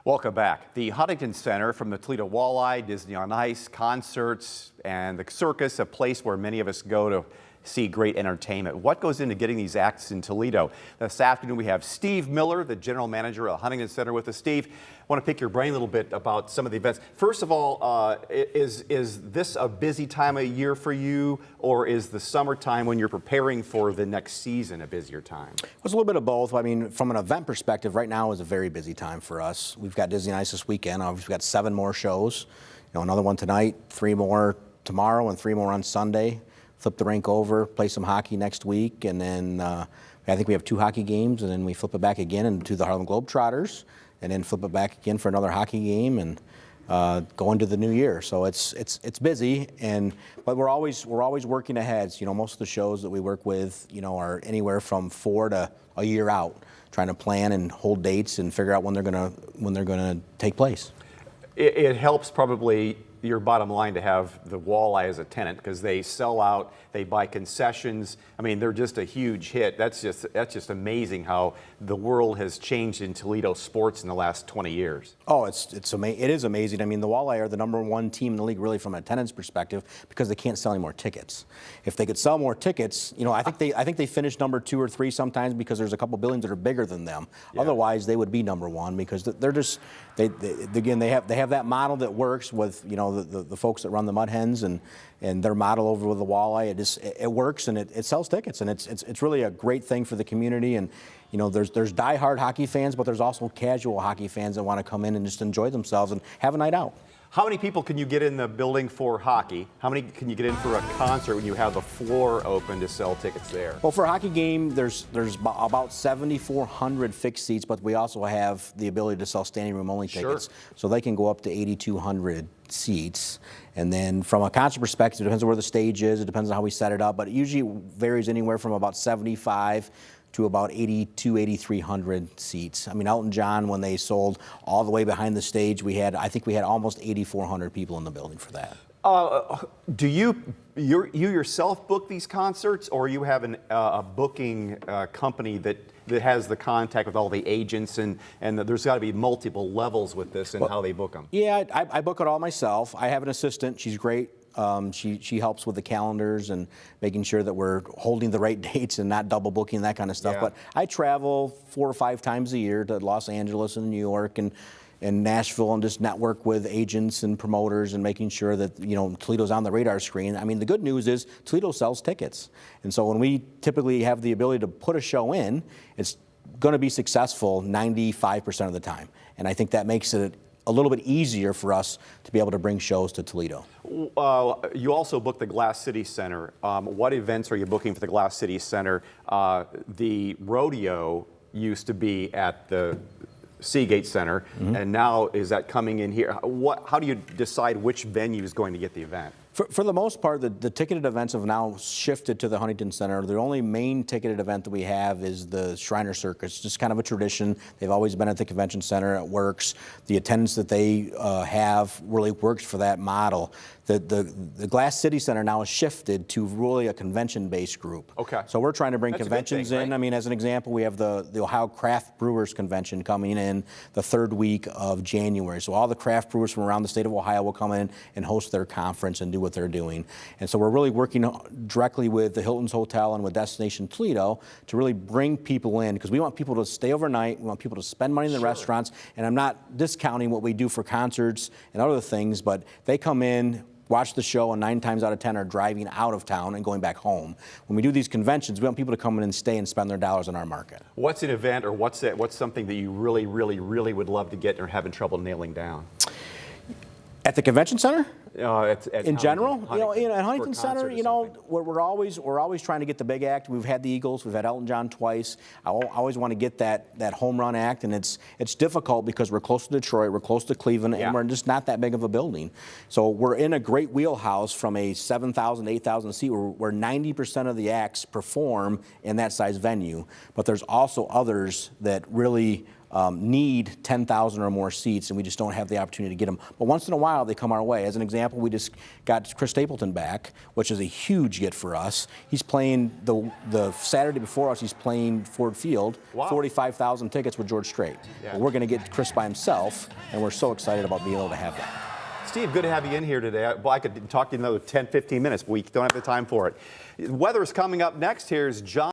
Welcome back. The Huntington Center, from the Toledo Walleye, Disney on Ice, concerts, and the circus, a place where many of us go to see great entertainment. What goes into getting these acts in Toledo? This afternoon we have Steve Miller, the general manager of Huntington Center, with us. Steve, I want to pick your brain a little bit about some of the events. First of all, is this a busy time of year for you, or is the summertime when you're preparing for the next season a busier time? It's a little bit of both. I mean, from an event perspective, right now is a very busy time for us. We've got Disney on Ice this weekend. We've got 7 more shows. Another one tonight, 3 more tomorrow, and 3 more on Sunday. Flip the rink over, play some hockey next week, and then I think we have 2 hockey games, and then we flip it back again into the Harlem Globetrotters, and then flip it back again for another hockey game, and go into the new year. So it's busy, but we're always working ahead. Most of the shows that we work with, are anywhere from 4 to a year out, trying to plan and hold dates and figure out when they're gonna take place. It helps probably your bottom line to have the Walleye as a tenant, because they sell out, they buy concessions. I mean, they're just a huge hit. That's just amazing how the world has changed in Toledo sports in the last 20 years. Oh, it is amazing. I mean, the Walleye are the #1 team in the league, really, from a attendance perspective, because they can't sell any more tickets. If they could sell more tickets, I think they finish number 2 or 3 sometimes, because there's a couple buildings that are bigger than them. Yeah. Otherwise, they would be #1, because they're just they have that model that works with the folks that run the Mud Hens and their model over with the Walleye. It works, and it sells tickets, and it's really a great thing for the community. And there's diehard hockey fans, but there's also casual hockey fans that want to come in and just enjoy themselves and have a night out. How many people can you get in the building for hockey? How many can you get in for a concert when you have the floor open to sell tickets there? Well, for a hockey game, there's about 7,400 fixed seats, but we also have the ability to sell standing room only tickets. Sure. So they can go up to 8,200 seats. And then from a concert perspective, it depends on where the stage is, it depends on how we set it up, but it usually varies anywhere from about 75 to about 8,300 seats. I mean, Elton John, when they sold all the way behind the stage, I think we had almost 8,400 people in the building for that. Do you yourself book these concerts, or you have a booking company that has the contact with all the agents, and there's got to be multiple levels with this and how they book them? Yeah, I book it all myself. I have an assistant. She's great. She helps with the calendars and making sure that we're holding the right dates and not double booking, that kind of stuff. Yeah. But I travel 4 or 5 times a year to Los Angeles and New York and Nashville, and just network with agents and promoters and making sure that Toledo's on the radar screen. I mean, the good news is Toledo sells tickets, and so when we typically have the ability to put a show in, it's going to be successful 95% of the time, and I think that makes it a little bit easier for us to be able to bring shows to Toledo. You also book the Glass City Center. What events are you booking for the Glass City Center? The rodeo used to be at the Seagate Center, and now is that coming in here? How do you decide which venue is going to get the event? For the most part, the ticketed events have now shifted to the Huntington Center. The only main ticketed event that we have is the Shriner Circus, just kind of a tradition. They've always been at the convention center. It works. The attendance that they have really works for that model. The Glass City Center now has shifted to really a convention-based group. Okay. So we're trying to bring conventions thing, right? in. I mean, as an example, we have the Ohio Craft Brewers Convention coming in the 3rd week of January. So all the craft brewers from around the state of Ohio will come in and host their conference and do what they're doing. And so we're really working directly with the Hilton's Hotel and with Destination Toledo to really bring people in, because we want people to stay overnight, we want people to spend money in the restaurants, and I'm not discounting what we do for concerts and other things, but they come in, watch the show, and 9 times out of 10 are driving out of town and going back home. When we do these conventions, we want people to come in and stay and spend their dollars in our market. What's an event, or what's something that you really, really, really would love to get and are having trouble nailing down? At the convention center? In general, at Huntington Center, we're always trying to get the big act. We've had the Eagles, we've had Elton John twice. I always want to get that home run act, and it's difficult because we're close to Detroit, we're close to Cleveland, and we're just not that big of a building. So we're in a great wheelhouse from a 7,000, 8,000 seat where 90% of the acts perform in that size venue. But there's also others that really need 10,000 or more seats, and we just don't have the opportunity to get them. But once in a while, they come our way. As an example, we just got Chris Stapleton back, which is a huge get for us. He's playing the Saturday before us. He's playing Ford Field. Wow. 45,000 tickets with George Strait. Yeah. Well, we're going to get Chris by himself, and we're so excited about being able to have that. Steve, good to have you in here today. Well, I could talk to you another 10, 15 minutes, but we don't have the time for it. Weather is coming up next. Here's John.